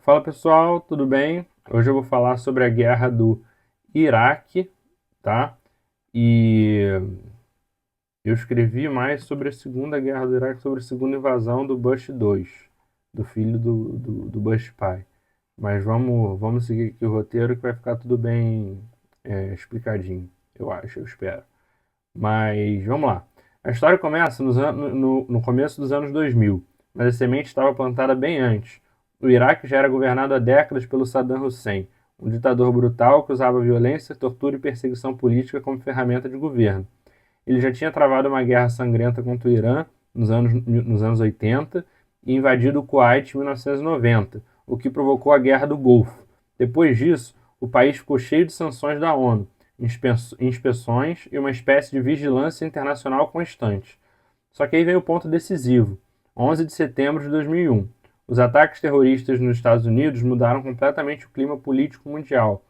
Fala pessoal, tudo bem? Hoje eu vou falar sobre a guerra do Iraque, tá? E eu escrevi mais sobre a Segunda Guerra do Iraque, sobre a segunda invasão do Bush II, do filho do Bush pai. Mas vamos seguir aqui o roteiro que vai ficar tudo bem explicadinho, eu acho, eu espero. Mas vamos lá. A história começa no começo dos anos 2000, mas a semente estava plantada bem antes. O Iraque já era governado há décadas pelo Saddam Hussein, um ditador brutal que usava violência, tortura e perseguição política como ferramenta de governo. Ele já tinha travado uma guerra sangrenta contra o Irã nos anos 80 e invadido o Kuwait em 1990, o que provocou a Guerra do Golfo. Depois disso, o país ficou cheio de sanções da ONU, inspeções e uma espécie de vigilância internacional constante. Só que aí vem o ponto decisivo. 11 de setembro de 2001. Os ataques terroristas nos Estados Unidos mudaram completamente o clima político mundial.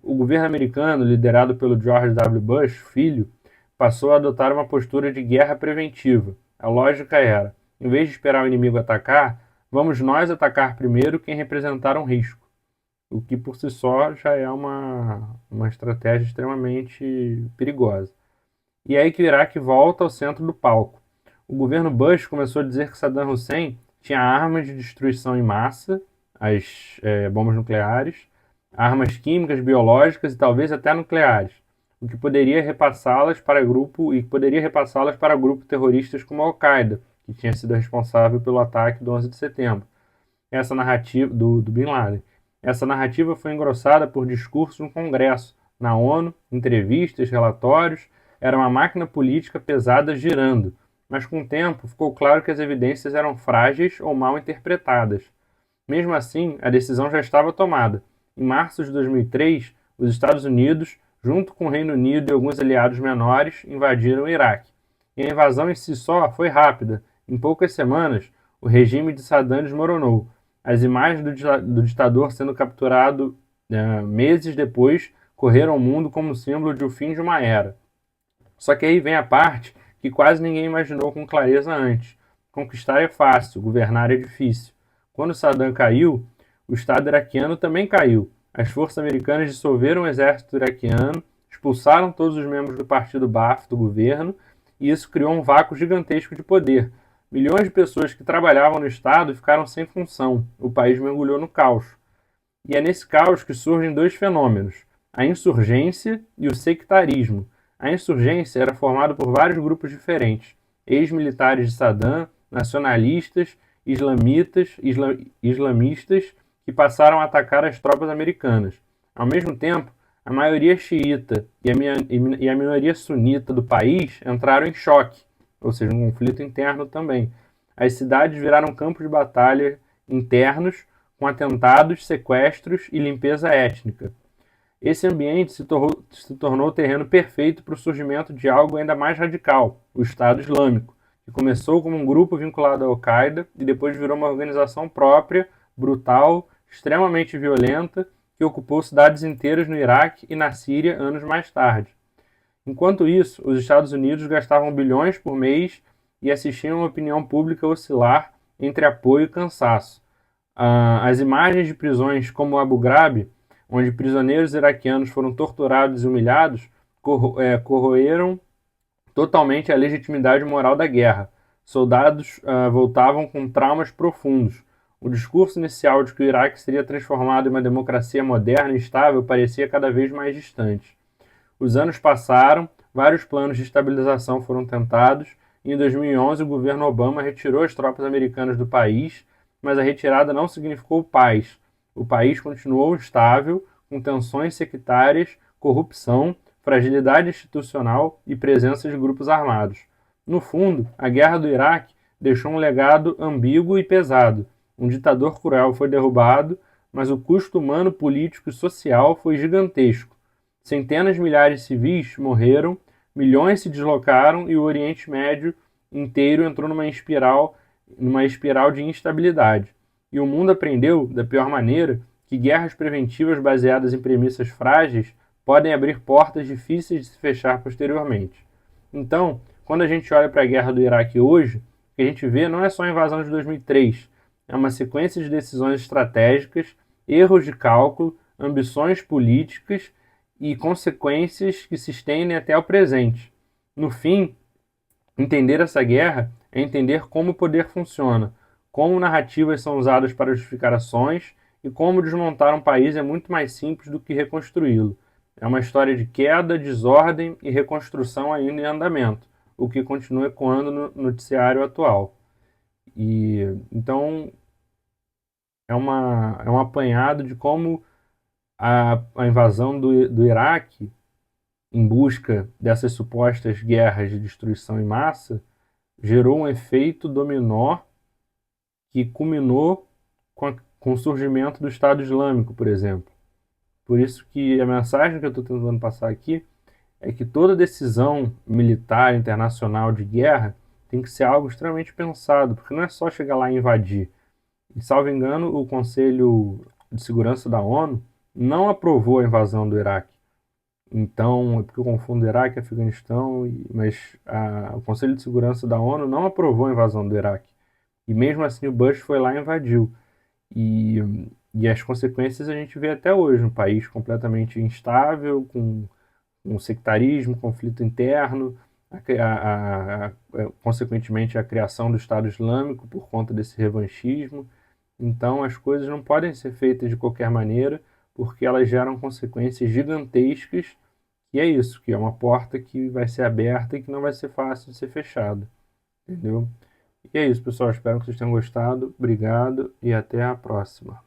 O governo americano, liderado pelo George W. Bush, filho, passou a adotar uma postura de guerra preventiva. A lógica era: em vez de esperar o inimigo atacar, vamos nós atacar primeiro quem representar um risco, o que por si só já é uma estratégia extremamente perigosa. E é aí que o Iraque volta ao centro do palco. O governo Bush começou a dizer que Saddam Hussein tinha armas de destruição em massa, as bombas nucleares, armas químicas, biológicas e talvez até nucleares, o que poderia repassá-las para grupo terroristas como a Al-Qaeda, que tinha sido responsável pelo ataque do 11 de setembro. Essa narrativa do Bin Laden. Essa narrativa foi engrossada por discursos no Congresso, na ONU, entrevistas, relatórios. Era uma máquina política pesada girando, mas com o tempo ficou claro que as evidências eram frágeis ou mal interpretadas. Mesmo assim, a decisão já estava tomada. Em março de 2003, os Estados Unidos, junto com o Reino Unido e alguns aliados menores, invadiram o Iraque. E a invasão em si só foi rápida. Em poucas semanas, o regime de Saddam desmoronou. As imagens do ditador sendo capturado meses depois correram ao mundo como símbolo de o fim de uma era. Só que aí vem a parte que quase ninguém imaginou com clareza antes. Conquistar é fácil, governar é difícil. Quando Saddam caiu, o Estado iraquiano também caiu. As forças americanas dissolveram o exército iraquiano, expulsaram todos os membros do partido Baath do governo, e isso criou um vácuo gigantesco de poder. Milhões de pessoas que trabalhavam no Estado ficaram sem função. O país mergulhou no caos. E é nesse caos que surgem dois fenômenos: a insurgência e o sectarismo. A insurgência era formada por vários grupos diferentes: ex-militares de Saddam, nacionalistas, islamistas que passaram a atacar as tropas americanas. Ao mesmo tempo, a maioria xiita e a minoria sunita do país entraram em choque, ou seja, um conflito interno também. As cidades viraram campos de batalha internos com atentados, sequestros e limpeza étnica. Esse ambiente se tornou o terreno perfeito para o surgimento de algo ainda mais radical, o Estado Islâmico, que começou como um grupo vinculado à Al-Qaeda e depois virou uma organização própria, brutal, extremamente violenta, que ocupou cidades inteiras no Iraque e na Síria anos mais tarde. Enquanto isso, os Estados Unidos gastavam bilhões por mês e assistiam a opinião pública oscilar entre apoio e cansaço. As imagens de prisões como Abu Ghraib, onde prisioneiros iraquianos foram torturados e humilhados, corroeram totalmente a legitimidade moral da guerra. Soldados voltavam com traumas profundos. O discurso inicial de que o Iraque seria transformado em uma democracia moderna e estável parecia cada vez mais distante. Os anos passaram, vários planos de estabilização foram tentados, e em 2011 o governo Obama retirou as tropas americanas do país, mas a retirada não significou paz. O país continuou instável, com tensões sectárias, corrupção, fragilidade institucional e presença de grupos armados. No fundo, a guerra do Iraque deixou um legado ambíguo e pesado. Um ditador cruel foi derrubado, mas o custo humano, político e social foi gigantesco. Centenas de milhares de civis morreram, milhões se deslocaram e o Oriente Médio inteiro entrou numa espiral de instabilidade. E o mundo aprendeu, da pior maneira, que guerras preventivas baseadas em premissas frágeis podem abrir portas difíceis de se fechar posteriormente. Então, quando a gente olha para a guerra do Iraque hoje, o que a gente vê não é só a invasão de 2003, é uma sequência de decisões estratégicas, erros de cálculo, ambições políticas e consequências que se estendem até o presente. No fim, entender essa guerra é entender como o poder funciona, como narrativas são usadas para justificar ações e como desmontar um país é muito mais simples do que reconstruí-lo. É uma história de queda, desordem e reconstrução ainda em andamento, o que continua ecoando no noticiário atual. E então é um apanhado de como a invasão do Iraque, em busca dessas supostas guerras de destruição em massa, gerou um efeito dominó que culminou com o surgimento do Estado Islâmico, por exemplo. Por isso que a mensagem que eu estou tentando passar aqui é que toda decisão militar internacional de guerra tem que ser algo extremamente pensado, porque não é só chegar lá e invadir. E, salvo engano, o Conselho de Segurança da ONU não aprovou a invasão do Iraque. Então, é porque eu confundo Iraque e Afeganistão, mas o Conselho de Segurança da ONU não aprovou a invasão do Iraque. E mesmo assim o Bush foi lá e invadiu. E, e as consequências a gente vê até hoje, um país completamente instável, com um sectarismo, conflito interno, consequentemente a criação do Estado Islâmico por conta desse revanchismo. Então as coisas não podem ser feitas de qualquer maneira, porque elas geram consequências gigantescas, e é isso, que é uma porta que vai ser aberta e que não vai ser fácil de ser fechada, entendeu? E é isso, pessoal. Espero que vocês tenham gostado. Obrigado e até a próxima.